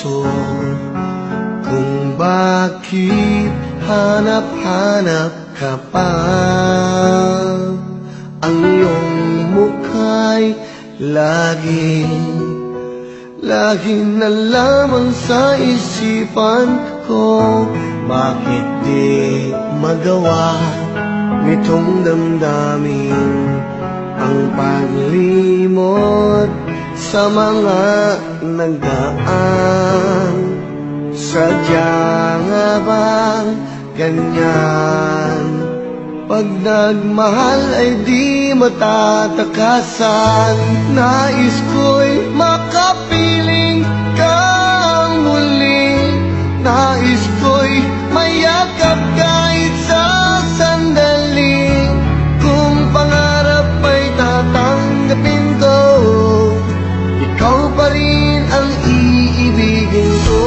puso kung bakit hanap-hanap ka pa. Ang iyong mukha'y laging na lamang sa isipan ko. Bakit di magawa nitong damdamin ang paglimot sa mga nagdaan? Sadya nga bang ganyan? Pag nagmahal ay di matatakasan. Nais ko'y makapiling kang muli. Nais ko'y mayakap kahit sa sandali. Kung pangarap ay tatanggapin ko, ikaw pa rin ang iibigin ko.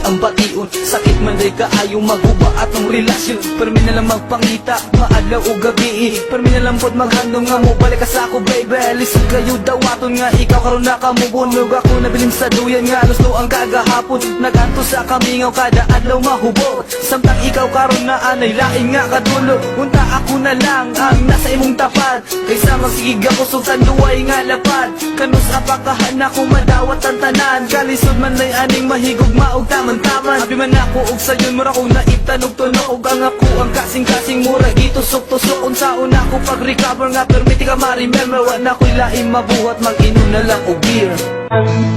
Ang bation, sakit man day kaayo maguba atong relasyon. Permi na lang magpangita, maadlaw o gabi. Permi na lang pod maghandong nga mo balik ka sa ako baby. Lisod kayo dawaton nga ikaw karon na kamubunog. Ako nabilim sa duyan nga gusto ang kagahapon. Naganto sa kamingaw kada adlaw mahubot. Samtang ikaw karon na anay laing nga kadulo. Unta ako na lang ang nasa imong tapat. Kaysa magsigig ako sultan duway nga lapad. Kanus apakahan ako madawat ang tanan. Kalisod man lay aning mahigog maog taman. Habi man ako og sayon mura kong naiptanog-tunog. Og ang ako ang kasing-kasing mura gitusok-tusok. Unsaon ako pag-recover nga permiti ka ma-remember. Wa na ko'y laing mabuhat mag-inom na lang og beer.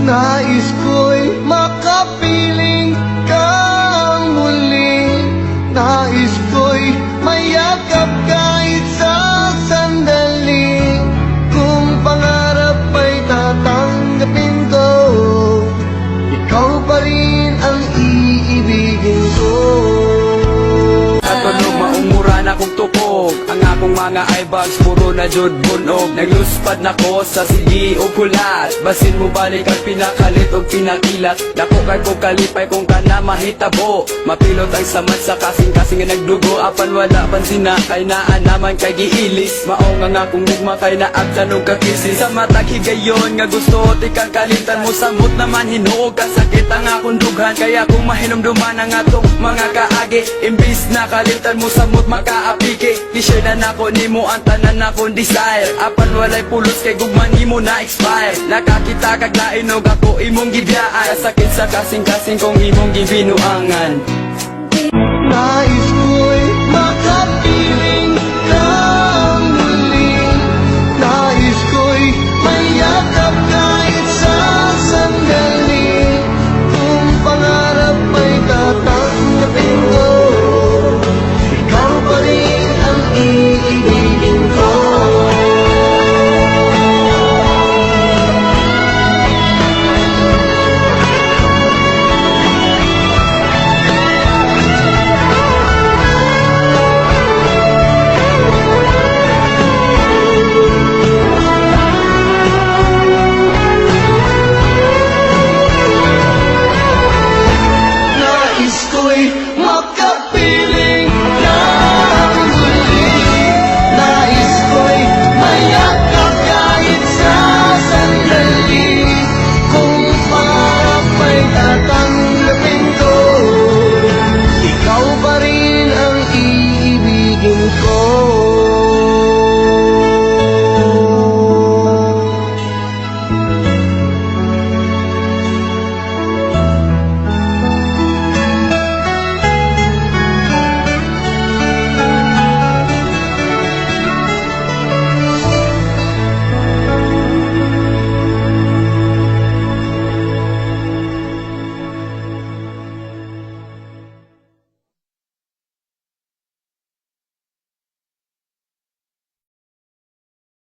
Nais ko'y makapiling kang muli. Nais ko'y mayakap kahit sa sandali. Kung pangarap ay tatanggapin ko, ikaw pa rin ang iibigin ko. Katunog maumura na kong tukog. Ang akong mga eyebags puro na jud bunog. Nagluspad na ko sa sige o kulat. Basin mo balik ang pinakalit o pinakilat. Dako kay ko kalipay kung ka na mahitabo. Mapilot ang samad sa kasing-kasing nga nagdugo. Apan wala pansin na kay naan naman kay giilis. Mao nga akong gugma kay naabtanog kakisi. Sa matag higayon nga gusto tikang kalitan mo. Samot naman hinuog kasakit ang akong dughan. Kaya kung mahinumduman ang atong mga kaagi. Imbis na kalitan mo samot makaapike. Di-share na nako nimo ang tanan akong desire. Apan walay pulos kay gugman nimo na expire. Nakakita kag lain og ako imong gibiyaan. Sakit sa kasing-kasing kong imong gibinuangan. Nais ko'y makapiling